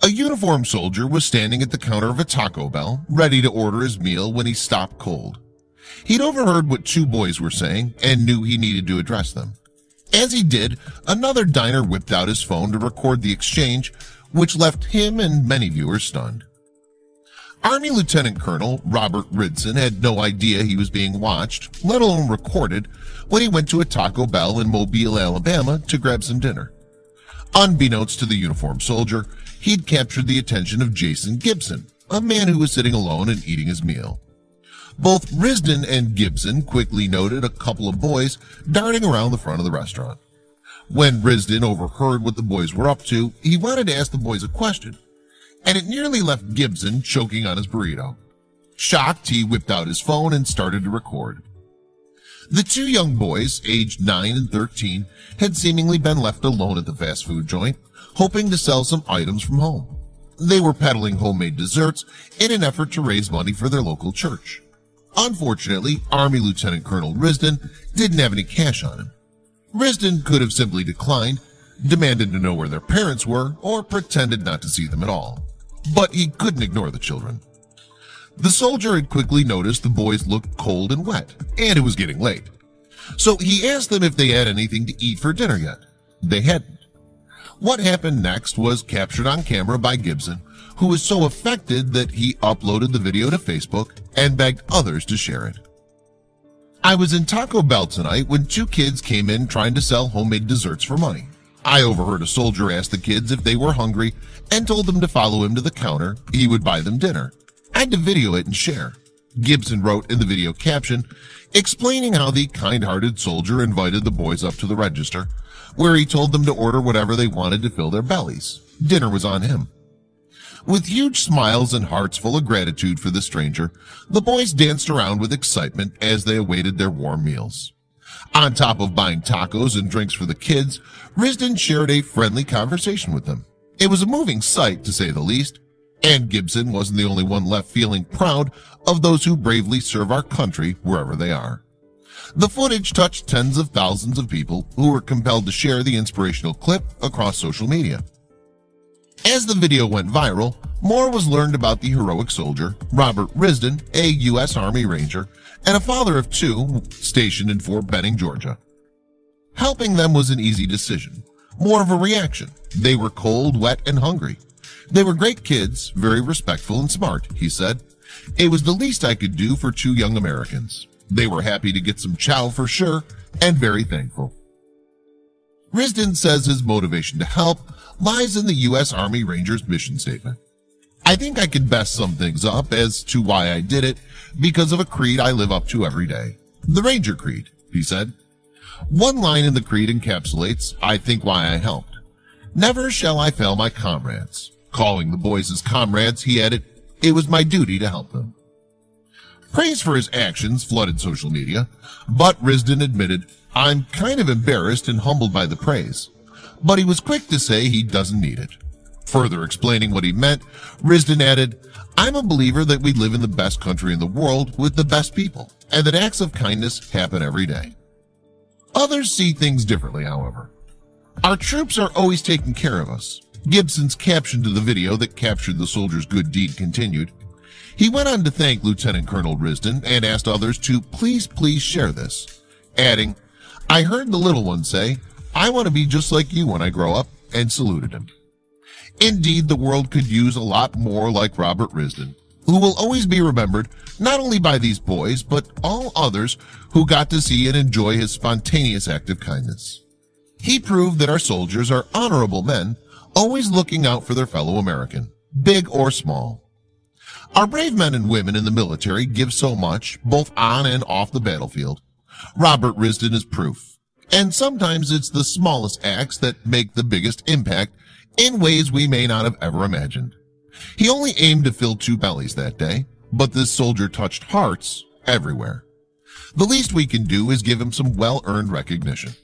A uniformed soldier was standing at the counter of a Taco Bell, ready to order his meal when he stopped cold. He'd overheard what two boys were saying and knew he needed to address them. As he did, another diner whipped out his phone to record the exchange, which left him and many viewers stunned. Army Lieutenant Colonel Robert Risdon had no idea he was being watched, let alone recorded, when he went to a Taco Bell in Mobile, Alabama to grab some dinner. Unbeknownst to the uniformed soldier, he'd captured the attention of Jason Gibson, a man who was sitting alone and eating his meal. Both Risdon and Gibson quickly noted a couple of boys darting around the front of the restaurant. When Risdon overheard what the boys were up to, he wanted to ask the boys a question, and it nearly left Gibson choking on his burrito. Shocked, he whipped out his phone and started to record. The two young boys, aged 9 and 13, had seemingly been left alone at the fast food joint, hoping to sell some items from home. They were peddling homemade desserts in an effort to raise money for their local church. Unfortunately, Army Lieutenant Colonel Risdon didn't have any cash on him. Risdon could have simply declined, demanded to know where their parents were, or pretended not to see them at all. But he couldn't ignore the children. The soldier had quickly noticed the boys looked cold and wet, and it was getting late. So he asked them if they had anything to eat for dinner yet. They hadn't. What happened next was captured on camera by Gibson, who was so affected that he uploaded the video to Facebook and begged others to share it. I was in Taco Bell tonight when two kids came in trying to sell homemade desserts for money. I overheard a soldier ask the kids if they were hungry and told them to follow him to the counter. He would buy them dinner. I had to video it and share. Gibson wrote in the video caption, explaining how the kind-hearted soldier invited the boys up to the register, where he told them to order whatever they wanted to fill their bellies. Dinner was on him. With huge smiles and hearts full of gratitude for the stranger, the boys danced around with excitement as they awaited their warm meals. On top of buying tacos and drinks for the kids, Risdon shared a friendly conversation with them. It was a moving sight, to say the least, and Gibson wasn't the only one left feeling proud of those who bravely serve our country wherever they are. The footage touched tens of thousands of people who were compelled to share the inspirational clip across social media. As the video went viral, more was learned about the heroic soldier, Robert Risdon, a U.S. Army Ranger, and a father of two stationed in Fort Benning, Georgia. Helping them was an easy decision, more of a reaction. They were cold, wet, and hungry. They were great kids, very respectful and smart, he said. It was the least I could do for two young Americans. They were happy to get some chow for sure, and very thankful. Risdon says his motivation to help lies in the U.S. Army Rangers mission statement. I think I can best sum things up as to why I did it because of a creed I live up to every day. The Ranger Creed, he said. One line in the creed encapsulates, I think, why I helped. Never shall I fail my comrades. Calling the boys his comrades, he added, it was my duty to help them. Praise for his actions flooded social media, but Risdon admitted, I'm kind of embarrassed and humbled by the praise. But he was quick to say he doesn't need it. Further explaining what he meant, Risdon added, I'm a believer that we live in the best country in the world with the best people, and that acts of kindness happen every day. Others see things differently, however. Our troops are always taking care of us. Gibson's caption to the video that captured the soldier's good deed continued. He went on to thank Lieutenant Colonel Risdon and asked others to please share this, adding, I heard the little one say, I want to be just like you when I grow up, and saluted him. Indeed, the world could use a lot more like Robert Risdon, who will always be remembered not only by these boys, but all others who got to see and enjoy his spontaneous act of kindness. He proved that our soldiers are honorable men, always looking out for their fellow American, big or small. Our brave men and women in the military give so much, both on and off the battlefield. Robert Risdon is proof. And sometimes it's the smallest acts that make the biggest impact in ways we may not have ever imagined. He only aimed to fill two bellies that day, but this soldier touched hearts everywhere. The least we can do is give him some well-earned recognition.